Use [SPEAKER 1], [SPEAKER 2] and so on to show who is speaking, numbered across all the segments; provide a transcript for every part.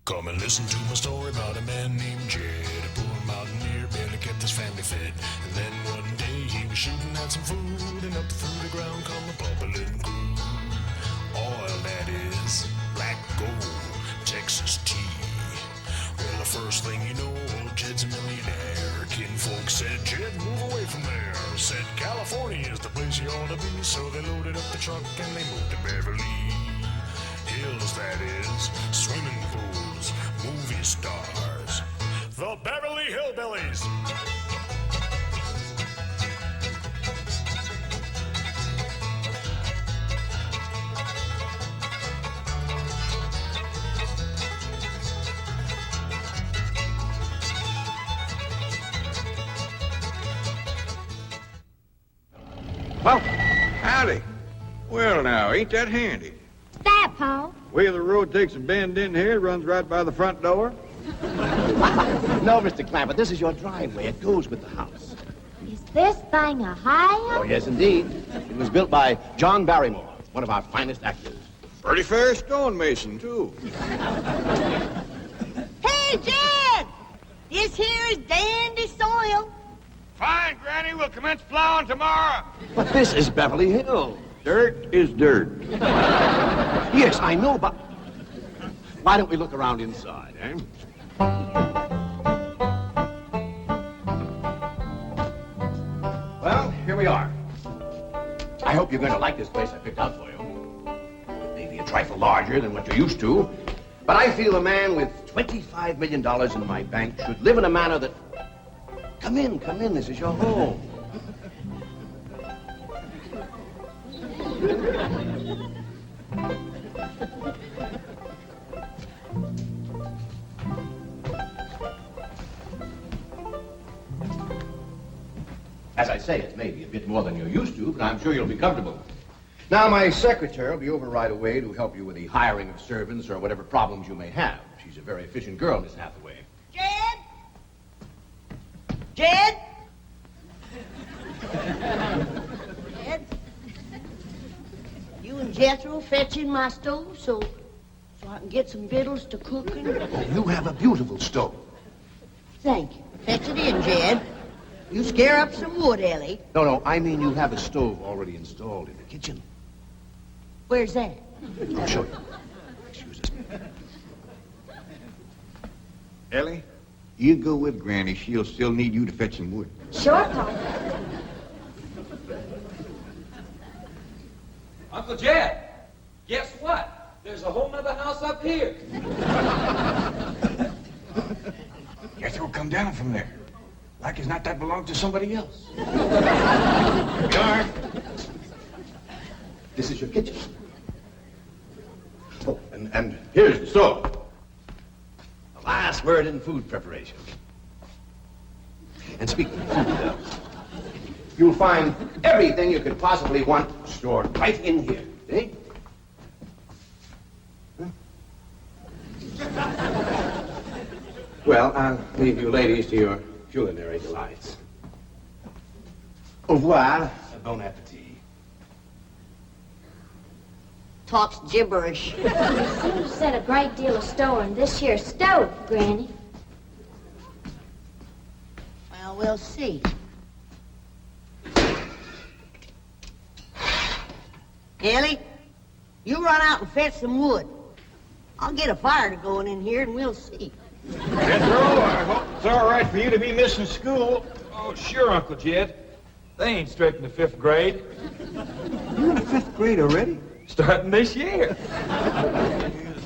[SPEAKER 1] Come and listen to my story about a man named Jed, a poor mountaineer, barely kept his family fed. And then one day he was shooting at some food, and up through the ground come a bubbling crude. Oil, that is, black gold, Texas tea. Well, the first thing you know, old Jed's a millionaire. Kinfolk said, Jed, move away from there. Said, California is the place you ought to be. So they loaded up the truck and they moved to Beverly Hills, that is, swimming pools, movie stars, the Beverly Hillbillies.
[SPEAKER 2] Well, howdy. Well, now, ain't that handy?
[SPEAKER 3] That, Pa?
[SPEAKER 2] Way the road takes a bend in here, runs right by the front door.
[SPEAKER 4] No, Mr. Clampett, this is your driveway. It goes with the house.
[SPEAKER 3] Is this thing a house?
[SPEAKER 4] Oh, yes, indeed. It was built by John Barrymore, one of our finest actors.
[SPEAKER 2] Pretty fair stonemason, too.
[SPEAKER 5] Hey, Jed! This here is dandy soil.
[SPEAKER 2] Fine, Granny. We'll commence plowing tomorrow.
[SPEAKER 4] But this is Beverly Hills.
[SPEAKER 2] Dirt is dirt.
[SPEAKER 4] Yes, I know, but why don't we look around inside, eh? Well, here we are. I hope you're going to like this place I picked out for you. It may be a trifle larger than what you're used to, but I feel a man with $25 million in my bank should live in a manner that... Come in, this is your home. As I say, it may be a bit more than you're used to, but I'm sure you'll be comfortable. Now, my secretary will be over right away to help you with the hiring of servants or whatever problems you may have. She's a very efficient girl, Miss Hathaway.
[SPEAKER 5] Jed? Jed? Jed? You and Jethro fetching my stove so I can get some victuals to cooking?
[SPEAKER 4] Oh, you have a beautiful stove.
[SPEAKER 5] Thank you. Fetch it in, Jed. You scare up some wood, Elly.
[SPEAKER 4] No, I mean you have a stove already installed in the kitchen.
[SPEAKER 5] Where's that?
[SPEAKER 4] I'll show you. Excuse us.
[SPEAKER 2] Elly, you go with Granny. She'll still need you to fetch some wood.
[SPEAKER 3] Sure, Pa.
[SPEAKER 6] Uncle Jed, guess what? There's a whole nother house up here.
[SPEAKER 2] Jethro, come down from there. Like as not that belongs to somebody else.
[SPEAKER 4] This is your kitchen. Oh, and here's the stove. The last word in food preparation. And speaking of food, you'll find everything you could possibly want stored right in here. Eh? Huh? Well, I'll leave you ladies to your culinary delights. Au revoir. Bon appetit.
[SPEAKER 5] Talks gibberish.
[SPEAKER 3] You seem to set a great deal of store in this here stove, Granny.
[SPEAKER 5] Well, we'll see. Elly, you run out and fetch some wood. I'll get a fire to going in here and we'll see.
[SPEAKER 2] Jethro, I hope it's all right for you to be missing school.
[SPEAKER 6] Oh, sure, Uncle Jed. They ain't straight in the 5th grade.
[SPEAKER 2] You're in the 5th grade already?
[SPEAKER 6] Starting this year.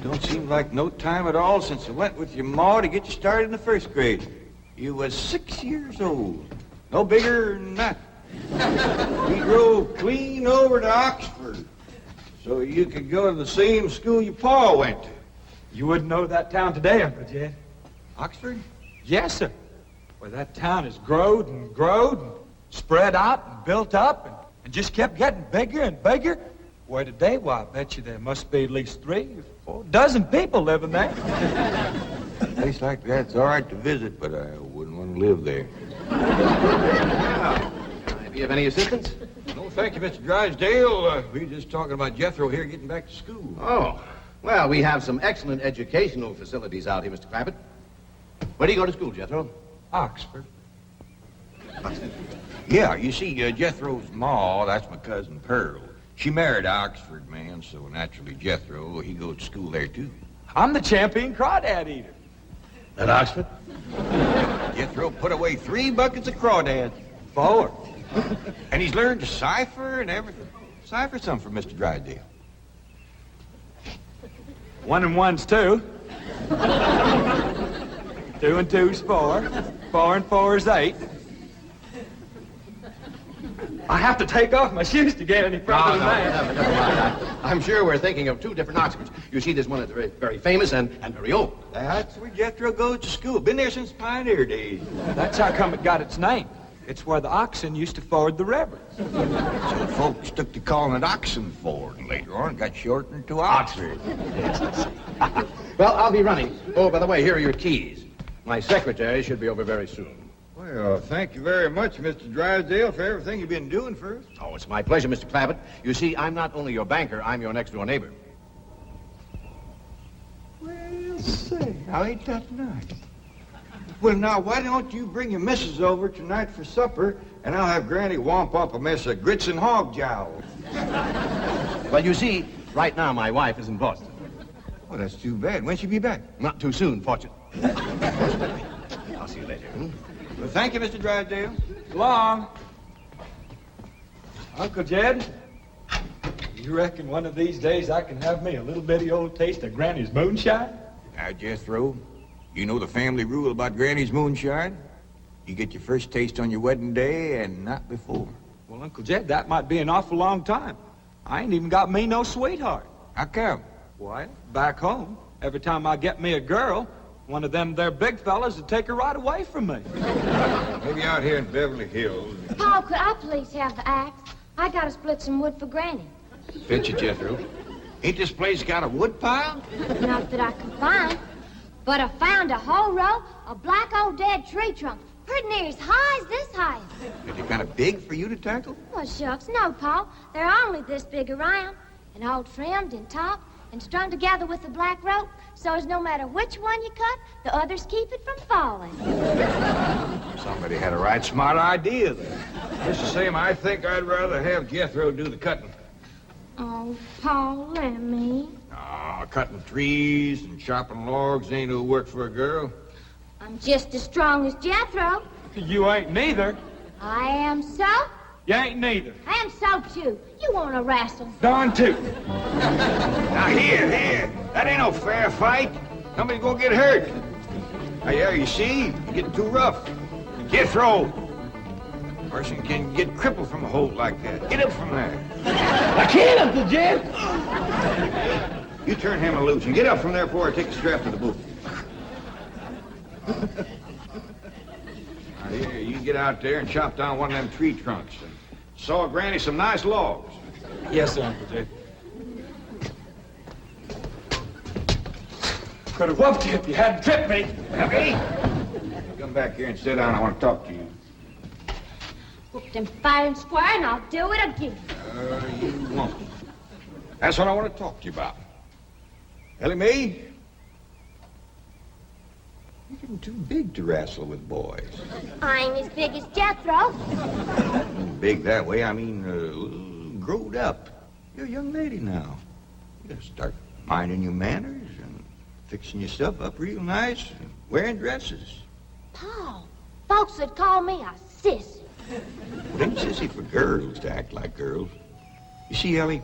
[SPEAKER 2] Don't seem like no time at all since I went with your ma to get you started in the 1st grade. You was 6 years old. No bigger than that. We drove clean over to Oxford so you could go to the same school your pa went to.
[SPEAKER 6] You wouldn't know that town today, Uncle Jed.
[SPEAKER 2] Oxford?
[SPEAKER 6] Yes, sir. Well, that town has growed and spread out and built up and just kept getting bigger and bigger. Where today, why, I bet you there must be at least 3 or 4 dozen people living there.
[SPEAKER 2] A place like that's all right to visit, but I wouldn't want to live there.
[SPEAKER 4] Can I be of any assistance?
[SPEAKER 2] No, thank you, Mr. Drysdale. We were just talking about Jethro here getting back to school.
[SPEAKER 4] Oh, Well, we have some excellent educational facilities out here, Mr. Clampett. Where do you go to school, Jethro?
[SPEAKER 6] Oxford.
[SPEAKER 2] Yeah, you see, Jethro's ma, that's my cousin Pearl. She married an Oxford man, so naturally Jethro, he goes to school there, too.
[SPEAKER 6] I'm the champion crawdad eater.
[SPEAKER 4] At Oxford?
[SPEAKER 2] Jethro put away 3 buckets of crawdads.
[SPEAKER 6] 4.
[SPEAKER 2] And he's learned to cipher and everything. Cipher some for Mr. Drysdale.
[SPEAKER 6] 1 and 1's 2. 2 and 2's 4. 4 and 4's 8. I have to take off my shoes to get any further than that.
[SPEAKER 4] Never mind. I'm sure we're thinking of 2 different Oxfords. You see, there's one that's very, very famous and very old.
[SPEAKER 2] That's where Jethro goes to school. Been there since pioneer days.
[SPEAKER 6] That's how come it got its name. It's where the oxen used to ford the river.
[SPEAKER 2] So folks took to calling it Oxenford, and later on got shortened to Oxford.
[SPEAKER 4] Well, I'll be running. Oh, by the way, here are your keys. My secretary should be over very soon.
[SPEAKER 2] Well, thank you very much, Mr. Drysdale, for everything you've been doing for us.
[SPEAKER 4] Oh, it's my pleasure, Mr. Clampett. You see, I'm not only your banker, I'm your next-door neighbor.
[SPEAKER 2] Well, say, how ain't that nice? Well, now, why don't you bring your missus over tonight for supper, and I'll have Granny womp up a mess of grits and hog jowls.
[SPEAKER 4] Well, you see, right now my wife is in Boston.
[SPEAKER 2] Well, that's too bad. When'll she be back?
[SPEAKER 4] Not too soon, fortunately. I'll see you later.
[SPEAKER 2] Well, thank you, Mr. Drysdale.
[SPEAKER 6] So long. Uncle Jed, you reckon one of these days I can have me a little bitty old taste of Granny's moonshine?
[SPEAKER 2] Now, Jethro, you know the family rule about Granny's moonshine? You get your first taste on your wedding day and not before.
[SPEAKER 6] Well, Uncle Jed, that might be an awful long time. I ain't even got me no sweetheart.
[SPEAKER 2] How come?
[SPEAKER 6] Why, back home, every time I get me a girl, one of them there big fellas would take her right away from me.
[SPEAKER 2] Maybe out here in Beverly Hills.
[SPEAKER 3] Paul, could I please have the axe? I gotta split some wood for Granny.
[SPEAKER 2] Fetch it, Jethro. Ain't this place got a wood pile?
[SPEAKER 3] Not that I can find, but I found a whole row of black old dead tree trunks, pretty near as high as this height.
[SPEAKER 2] Are they kind of big for you to tackle?
[SPEAKER 3] Well, shucks, no, Paul. They're only this big around, and all trimmed and topped and strung together with a black rope, so as no matter which one you cut, the others keep it from falling.
[SPEAKER 2] Somebody had a right smart idea there. Just the same, I think I'd rather have Jethro do the cutting.
[SPEAKER 3] Oh, Paul, let me.
[SPEAKER 2] Cutting trees and chopping logs ain't no work for a girl.
[SPEAKER 3] I'm just as strong as Jethro.
[SPEAKER 6] You ain't neither.
[SPEAKER 3] I am so.
[SPEAKER 6] You ain't neither.
[SPEAKER 3] I am so, too. You want to wrestle?
[SPEAKER 6] Darn tootin'.
[SPEAKER 2] Now, here. That ain't no fair fight. Somebody's gonna get hurt. Now, yeah, you see? You're getting too rough. Jethro. Person can get crippled from a hold like that. Get up from there.
[SPEAKER 4] I can't, Uncle Jed.
[SPEAKER 2] You turn him loose and get up from there before I take the strap to the boot. Now, here, you get out there and chop down one of them tree trunks and saw Granny some nice logs.
[SPEAKER 6] Yes, sir, Uncle Jed. Could have whooped you if you hadn't tripped me.
[SPEAKER 2] Happy? Come back here and sit down. I want to talk to you.
[SPEAKER 3] Whoop them fair and square, and I'll do it again.
[SPEAKER 2] You won't. That's what I want to talk to you about. Elly Mae, you're getting too big to wrestle with boys.
[SPEAKER 3] I ain't as big as Jethro.
[SPEAKER 2] Big that way, I mean, growed up. You're a young lady now. You gotta start minding your manners and fixing yourself up real nice and wearing dresses.
[SPEAKER 3] Paul, folks would call me a sissy.
[SPEAKER 2] It ain't sissy for girls to act like girls. You see, Elly,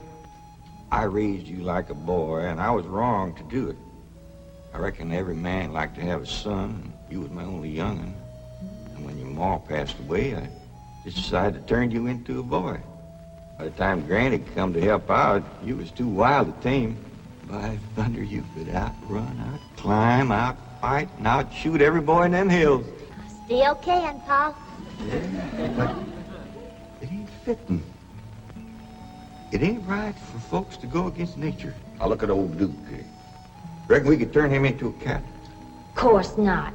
[SPEAKER 2] I raised you like a boy, and I was wrong to do it. I reckon every man liked to have a son, and you was my only young'un. And when your ma passed away, I just decided to turn you into a boy. By the time Granny come to help out, you was too wild to tame. By thunder, you could outrun, out-climb, out-fight, and out-shoot every boy in them hills.
[SPEAKER 3] I still can, Paul.
[SPEAKER 2] Yeah, but it ain't fitting. It ain't right for folks to go against nature. Now look at old Duke here. Reckon we could turn him into a cat?
[SPEAKER 3] Of course not.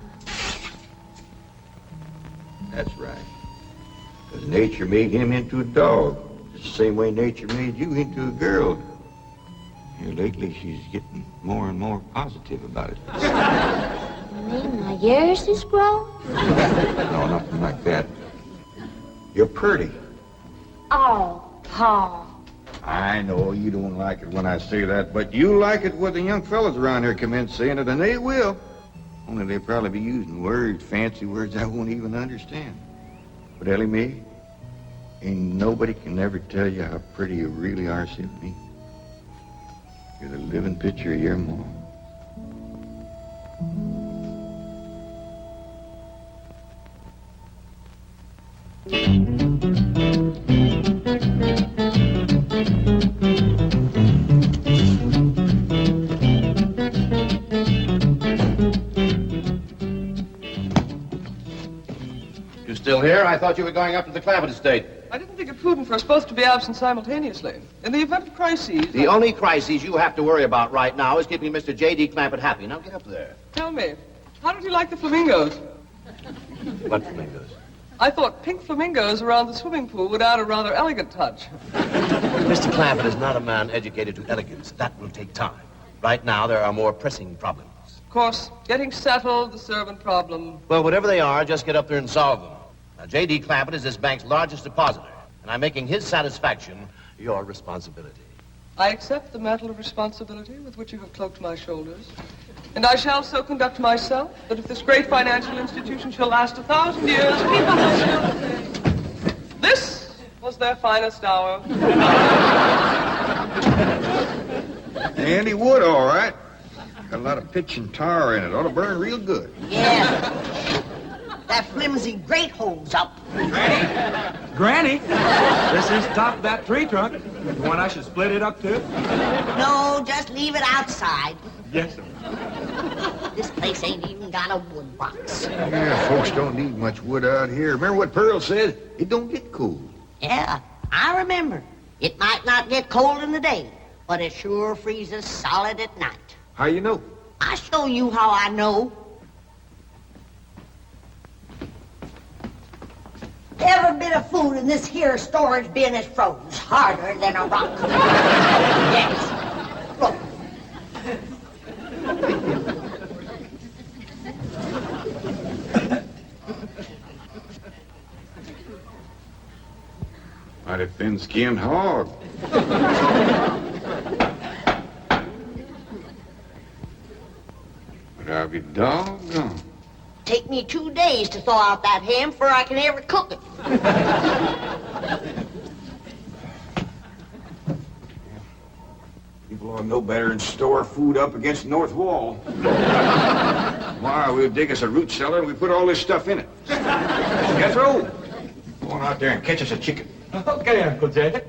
[SPEAKER 2] That's right. Because nature made him into a dog. Just the same way nature made you into a girl. Here lately, she's getting more and more positive about it.
[SPEAKER 3] You mean my years is grown?
[SPEAKER 2] No, nothing like that. You're pretty.
[SPEAKER 3] Oh, Paul.
[SPEAKER 2] I know you don't like it when I say that, but you like it when the young fellas around here come in saying it, and they will. Only they'll probably be using words, fancy words I won't even understand. But Elly, me, ain't nobody can ever tell you how pretty you really are, except me. You're the living picture of your mom.
[SPEAKER 4] You still here? I thought you were going up to the Clampett estate.
[SPEAKER 7] I didn't think it prudent for us both to be absent simultaneously. In the event of crises...
[SPEAKER 4] The only crises you have to worry about right now is keeping Mr. J.D. Clampett happy. Now get up there.
[SPEAKER 7] Tell me, how did you like the flamingos?
[SPEAKER 4] What flamingos?
[SPEAKER 7] I thought pink flamingos around the swimming pool would add a rather elegant touch.
[SPEAKER 4] Mr. Clampett is not a man educated to elegance. That will take time. Right now, there are more pressing problems.
[SPEAKER 7] Of course, getting settled, the servant problem.
[SPEAKER 4] Well, whatever they are, just get up there and solve them. Now, J.D. Clampett is this bank's largest depositor, and I'm making his satisfaction your responsibility.
[SPEAKER 7] I accept the mantle of responsibility with which you have cloaked my shoulders. And I shall so conduct myself that if this great financial institution shall last 1,000 years, people will still say, this was their finest hour.
[SPEAKER 2] Handy wood, all right. Got a lot of pitch and tar in it. Ought to burn real good.
[SPEAKER 5] Yeah. That flimsy grate holds up.
[SPEAKER 6] Granny, this is top of that tree trunk. You want I should split it up too?
[SPEAKER 5] No, just leave it outside.
[SPEAKER 6] Yes, sir.
[SPEAKER 5] This place ain't even got a wood box.
[SPEAKER 2] Yeah, folks don't need much wood out here. Remember what Pearl said? It don't get cold.
[SPEAKER 5] Yeah, I remember. It might not get cold in the day, but it sure freezes solid at night.
[SPEAKER 2] How you know?
[SPEAKER 5] I'll show you how I know. Every bit of food in this here storage bin is froze harder than a rock. Yes. Look.
[SPEAKER 2] Mighty thin-skinned hog. But I'll be doggone.
[SPEAKER 5] Take me 2 days to thaw out that ham before I can ever cook it.
[SPEAKER 2] People ought to know better than store food up against the north wall. Tomorrow we'll dig us a root cellar and we put all this stuff in it. Jethro, go on out there and catch us a chicken.
[SPEAKER 6] Okay, Uncle Jay.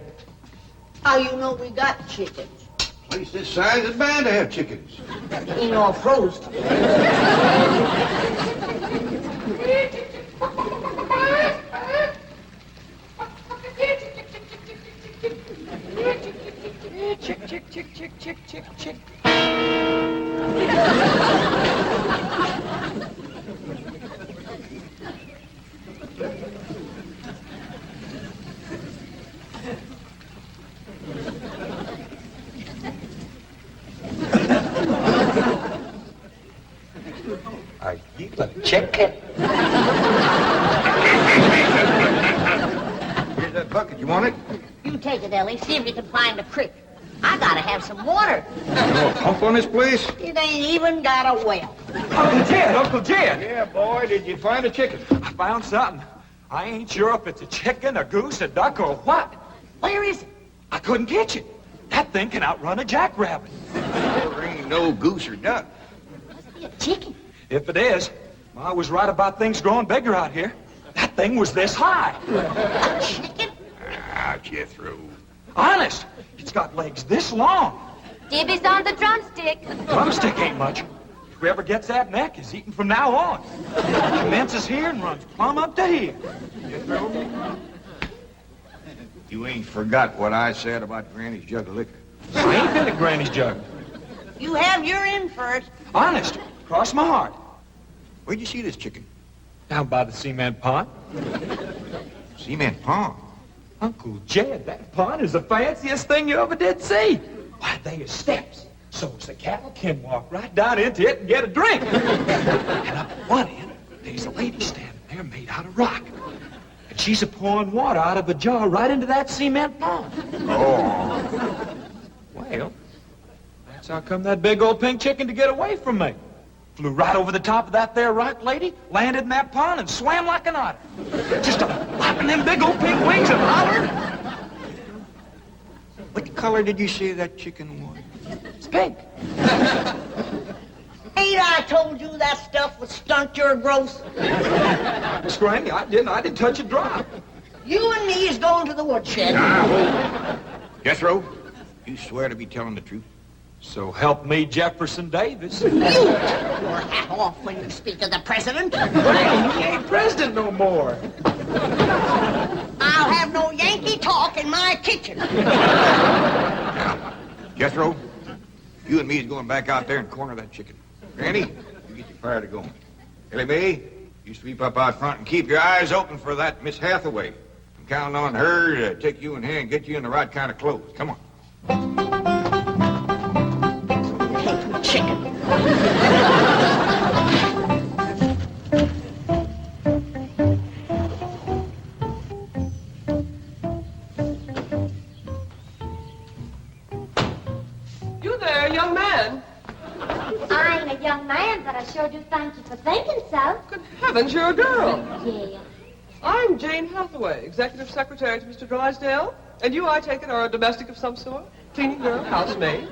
[SPEAKER 5] How you know we got chickens?
[SPEAKER 2] Place this size is bound to have chickens.
[SPEAKER 5] Ain't all froze.
[SPEAKER 7] Chick, chick, chick, chick, chick, chick, chick.
[SPEAKER 2] Are you a chicken? Here's that bucket. You want it?
[SPEAKER 5] You take it, Elly. See if you can find a creek. I gotta have some water.
[SPEAKER 2] Oh, pump on this place?
[SPEAKER 5] It ain't even got a well.
[SPEAKER 6] Uncle Jed.
[SPEAKER 2] Yeah, boy. Did you find a chicken?
[SPEAKER 6] I found something. I ain't sure if it's a chicken, a goose, a duck, or what.
[SPEAKER 5] Where is it?
[SPEAKER 6] I couldn't catch it. That thing can outrun a jackrabbit.
[SPEAKER 2] There ain't no goose or duck.
[SPEAKER 5] Must be a chicken.
[SPEAKER 6] If it is, I was right about things growing bigger out here. That thing was this high.
[SPEAKER 5] A chicken?
[SPEAKER 2] Ah, Jethro.
[SPEAKER 6] Honest, it's got legs this long.
[SPEAKER 3] Dibby's on the drumstick.
[SPEAKER 6] Drumstick ain't much. Whoever gets that neck is eating from now on. Commences here and runs plumb up to here.
[SPEAKER 2] You ain't forgot what I said about Granny's jug of liquor.
[SPEAKER 6] I ain't been to Granny's jug.
[SPEAKER 5] You have your in first.
[SPEAKER 6] Honest, cross my heart.
[SPEAKER 2] Where'd you see this chicken?
[SPEAKER 6] Down by the cement pond.
[SPEAKER 2] Cement pond.
[SPEAKER 6] Uncle Jed, that pond is the fanciest thing you ever did see. Why, they is steps. So as the cattle can walk right down into it and get a drink. And up at one end, there's a lady standing there made out of rock. And she's a-pouring water out of a jar right into that cement pond.
[SPEAKER 2] Oh.
[SPEAKER 6] Well, that's how come that big old pink chicken to get away from me. Flew right over the top of that there rock lady, landed in that pond, and swam like an otter. Just flapping them big old pink wings and hollered.
[SPEAKER 2] What color did you say that chicken was?
[SPEAKER 6] It's pink.
[SPEAKER 5] Ain't I told you that stuff would stunt your growth?
[SPEAKER 6] Miss Granny, I didn't touch a drop.
[SPEAKER 5] You and me is going to the woodshed.
[SPEAKER 2] Jethro, you swear to be telling the truth?
[SPEAKER 6] So help me, Jefferson Davis.
[SPEAKER 5] You take your hat off when you speak of the president.
[SPEAKER 6] He ain't president no more.
[SPEAKER 5] I'll have no Yankee talk in my kitchen.
[SPEAKER 2] Now, Jethro, you and me is going back out there and corner that chicken. Granny, you get your fire to going. Elly Mae, you sweep up out front and keep your eyes open for that Miss Hathaway. I'm counting on her to take you in hand and get you in the right kind of clothes. Come on.
[SPEAKER 5] Chicken.
[SPEAKER 7] You there, young man.
[SPEAKER 3] I ain't a young man, but I sure do thank you for thinking so.
[SPEAKER 7] Good heavens, you're a girl.
[SPEAKER 3] Yeah.
[SPEAKER 7] I'm Jane Hathaway, executive secretary to Mr. Drysdale. And you, I take it, are a domestic of some sort? Cleaning girl, housemaid?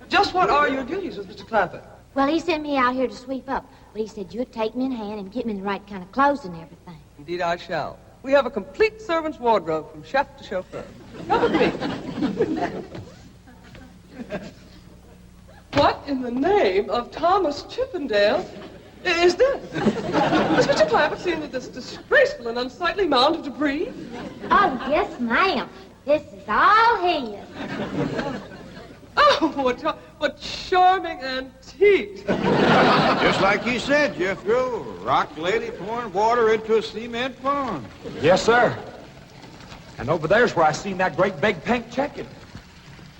[SPEAKER 7] Just what are your duties with Mr. Clampett?
[SPEAKER 3] Well, he sent me out here to sweep up, but he said you'd take me in hand and get me the right kind of clothes and everything.
[SPEAKER 7] Indeed, I shall. We have a complete servant's wardrobe from chef to chauffeur. Come with me. What in the name of Thomas Chippendale is this? Has Mr. Clampett seen this disgraceful and unsightly mound of debris?
[SPEAKER 3] Oh, yes, ma'am. This is all his.
[SPEAKER 7] Oh, what charming antiques.
[SPEAKER 2] Just like you said, Jethro. Rock lady pouring water into a cement pond.
[SPEAKER 6] Yes, sir. And over there's where I seen that great big pink chicken.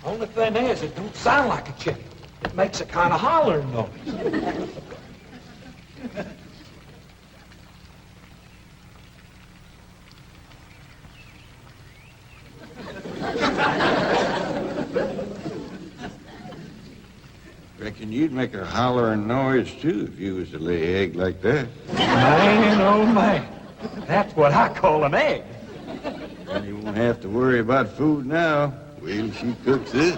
[SPEAKER 6] Only thing is, it don't sound like a chicken. It makes a kind of hollering noise.
[SPEAKER 2] Reckon you'd make a hollering noise, too, if you was to lay egg like that.
[SPEAKER 6] Man, oh, man. That's what I call an egg.
[SPEAKER 2] And you won't have to worry about food now. Wait till she cooks this.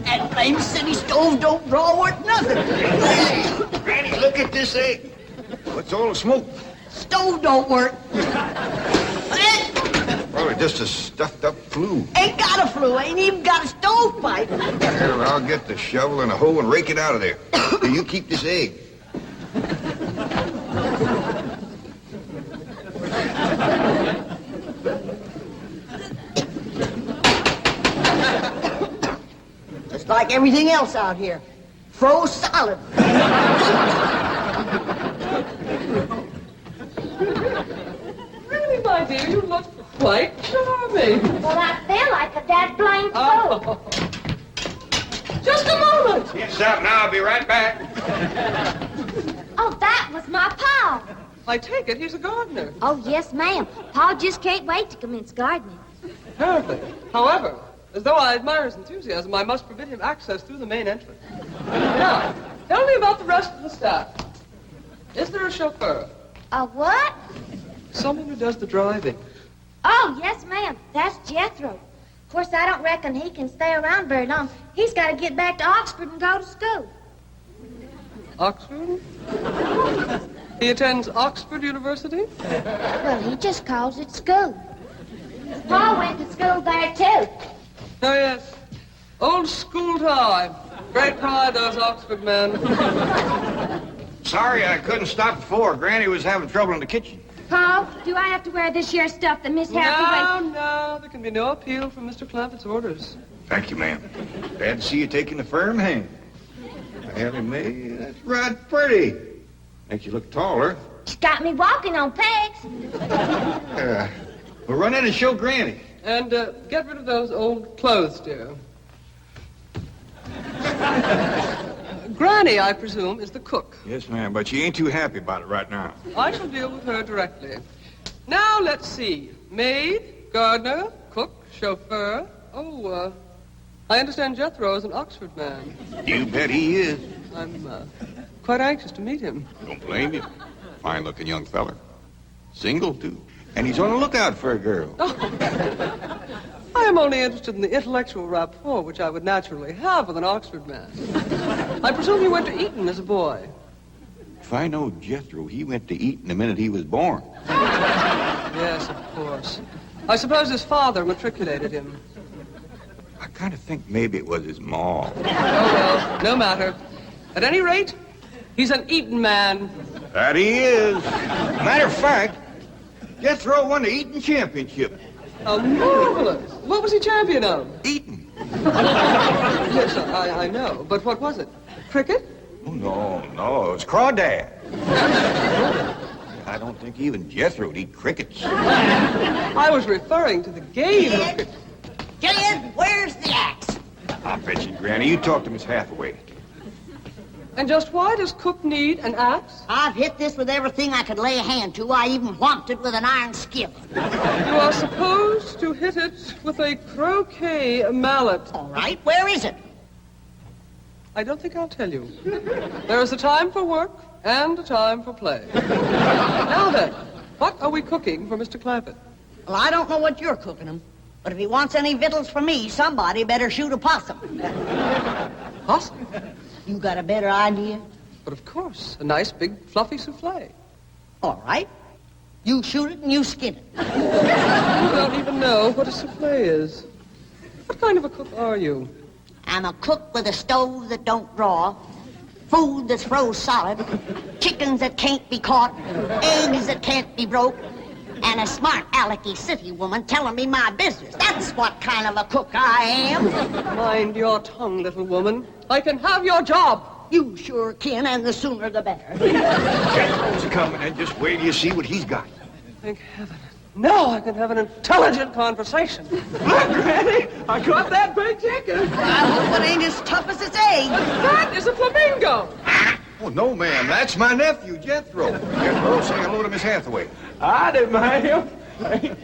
[SPEAKER 5] That blame city stove don't draw worth nothing.
[SPEAKER 2] Hey, Granny, look at this egg. What's all the smoke?
[SPEAKER 5] Stove don't work.
[SPEAKER 2] Probably just a stuffed-up flue.
[SPEAKER 5] Ain't got a flue, ain't even got a stovepipe.
[SPEAKER 2] Well, I'll get the shovel and a hoe and rake it out of there. Here, you keep this egg.
[SPEAKER 5] Just like everything else out here. Froze solid.
[SPEAKER 7] Really, my dear, you look quite charming.
[SPEAKER 3] Well, I feel like a dad blamed fool.
[SPEAKER 7] Oh. Just a moment.
[SPEAKER 2] Get something, I'll be right back.
[SPEAKER 3] Oh, that was my Pa.
[SPEAKER 7] I take it he's a gardener.
[SPEAKER 3] Oh, yes, ma'am. Pa just can't wait to commence gardening.
[SPEAKER 7] Apparently. However, as though I admire his enthusiasm, I must forbid him access through the main entrance. Now, tell me about the rest of the staff. Is there a chauffeur?
[SPEAKER 3] A what?
[SPEAKER 7] Someone who does the driving.
[SPEAKER 3] Oh, yes, ma'am. That's Jethro. Of course, I don't reckon he can stay around very long. He's got to get back to Oxford and go to school.
[SPEAKER 7] Oxford? He attends Oxford University?
[SPEAKER 3] Well, he just calls it school. Pa went to school there, too.
[SPEAKER 7] Oh, yes. Old school time. Great pride, those Oxford men.
[SPEAKER 2] Sorry I couldn't stop before. Granny was having trouble in the kitchen.
[SPEAKER 3] Pa, do I have to wear this here stuff that Miss Hathaway...
[SPEAKER 7] No, there can be no appeal from Mr. Clampett's orders.
[SPEAKER 2] Thank you, ma'am. Glad to see you taking the firm hand. Elly Mae, that's right pretty. Makes you look taller.
[SPEAKER 3] She's got me walking on pegs.
[SPEAKER 2] We'll run in and show Granny.
[SPEAKER 7] And get rid of those old clothes, dear. Granny, I presume, is the cook.
[SPEAKER 2] Yes, ma'am, but she ain't too happy about it right now.
[SPEAKER 7] I shall deal with her directly. Now, let's see. Maid, gardener, cook, chauffeur. Oh, I understand Jethro is an Oxford man.
[SPEAKER 2] You bet he is.
[SPEAKER 7] I'm quite anxious to meet him.
[SPEAKER 2] Don't blame you. Fine-looking young feller. Single, too. And he's on the lookout for a girl.
[SPEAKER 7] I am only interested in the intellectual rapport which I would naturally have with an Oxford man. I presume you went to Eton as a boy.
[SPEAKER 2] If I know Jethro, he went to Eton the minute he was born.
[SPEAKER 7] Yes, of course. I suppose his father matriculated him.
[SPEAKER 2] I kind of think maybe it was his ma.
[SPEAKER 7] Oh, well, no matter. At any rate, he's an Eton man.
[SPEAKER 2] That he is. Matter of fact, Jethro won the Eton championship.
[SPEAKER 7] Oh, marvelous. What was he champion of?
[SPEAKER 2] Eton.
[SPEAKER 7] Yes, I know. But what was it? Cricket?
[SPEAKER 2] Oh, no, it was crawdad. I don't think even Jethro'd eat crickets.
[SPEAKER 7] I was referring to the game of cricket.
[SPEAKER 5] Gillian, where's the axe?
[SPEAKER 2] I'll bet you, Granny. You talk to Miss Hathaway.
[SPEAKER 7] And just why does Cook need an axe?
[SPEAKER 5] I've hit this with everything I could lay a hand to. I even whomped it with an iron skillet.
[SPEAKER 7] You are supposed to hit it with a croquet mallet.
[SPEAKER 5] All right, where is it?
[SPEAKER 7] I don't think I'll tell you. There is a time for work and a time for play. Now then, what are we cooking for Mr. Clampett?
[SPEAKER 5] Well, I don't know what you're cooking him, but if he wants any victuals for me, somebody better shoot a possum.
[SPEAKER 7] Possum?
[SPEAKER 5] You got a better idea?
[SPEAKER 7] But of course, a nice big fluffy souffle.
[SPEAKER 5] All right. You shoot it and you skin it.
[SPEAKER 7] You don't even know what a souffle is. What kind of a cook are you?
[SPEAKER 5] I'm a cook with a stove that don't draw, food that's froze solid, chickens that can't be caught, eggs that can't be broke, and a smart alecky city woman telling me my business. That's what kind of a cook I am.
[SPEAKER 7] Mind your tongue, little woman. I can have your job.
[SPEAKER 5] You sure can, and the sooner the better.
[SPEAKER 2] Jethro's coming, and just wait till you see what he's got.
[SPEAKER 7] Thank heaven. Now I can have an intelligent conversation.
[SPEAKER 6] Look, Granny, I got that big chicken.
[SPEAKER 5] I hope it ain't as tough as its egg.
[SPEAKER 7] That is a flamingo.
[SPEAKER 2] Oh, no, ma'am. That's my nephew, Jethro. Jethro, say hello to Miss Hathaway.
[SPEAKER 6] I did, ma'am.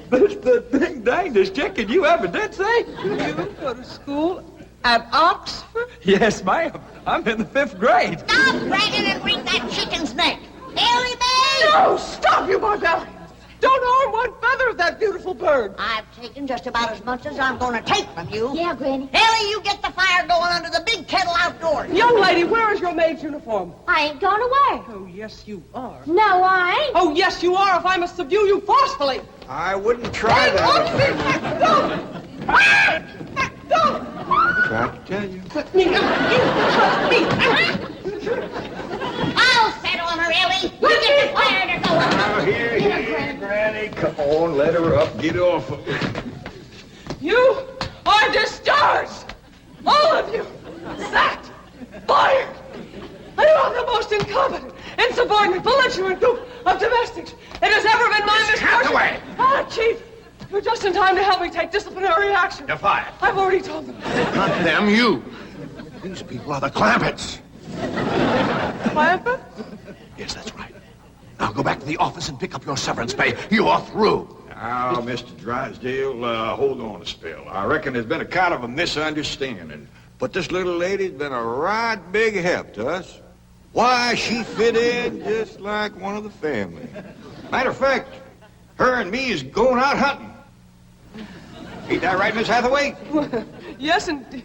[SPEAKER 6] This the big dangest chicken you ever did see.
[SPEAKER 7] You go to school at Oxford?
[SPEAKER 6] Yes, ma'am. I'm in the 5th grade.
[SPEAKER 5] Stop bragging and wring that chicken's neck. Elly, babe!
[SPEAKER 7] No, stop, you barbarians. Don't harm one feather of that beautiful bird.
[SPEAKER 5] I've taken just about as much as I'm going to take from you.
[SPEAKER 3] Yeah, Granny.
[SPEAKER 5] Elly, you get the fire going under the big kettle outdoors.
[SPEAKER 7] Young lady, where is your maid's uniform?
[SPEAKER 3] I ain't going to work.
[SPEAKER 7] Oh, yes, you are.
[SPEAKER 3] No, I ain't.
[SPEAKER 7] Oh, yes, you are, if I must subdue you forcefully.
[SPEAKER 2] I wouldn't try that.
[SPEAKER 7] Don't!
[SPEAKER 2] Tried to tell you.
[SPEAKER 7] Let me out. You trust me.
[SPEAKER 5] I'll set on her, Elly. You get the fire to go.
[SPEAKER 2] Now, here, Granny. Come on, let her up. Get off of her.
[SPEAKER 7] You are discharged. All of you. Sacked. Fired. And you are the most incompetent, insubordinate, belligerent group of domestics it has ever been my misfortune.
[SPEAKER 4] Hathaway!
[SPEAKER 7] Ah, Chief. You're just in time to help me take disciplinary action.
[SPEAKER 4] You're fired.
[SPEAKER 7] I've already told them.
[SPEAKER 4] Not them, you. These people are the Clampetts.
[SPEAKER 7] Clampett?
[SPEAKER 4] Yes, that's right. Now go back to the office and pick up your severance pay. You are through.
[SPEAKER 2] Now, Mr. Drysdale, hold on a spell. I reckon there's been a kind of a misunderstanding. But this little lady's been a right big help to us. Why, she fit in just like one of the family. Matter of fact, her and me is going out hunting. Ain't that right, Miss Hathaway?
[SPEAKER 7] Yes, indeed.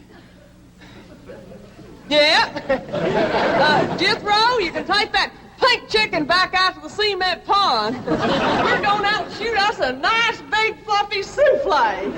[SPEAKER 7] Yeah. Jethro, you can take that pink chicken back out to the cement pond. We're going out and shoot us a nice big fluffy souffle.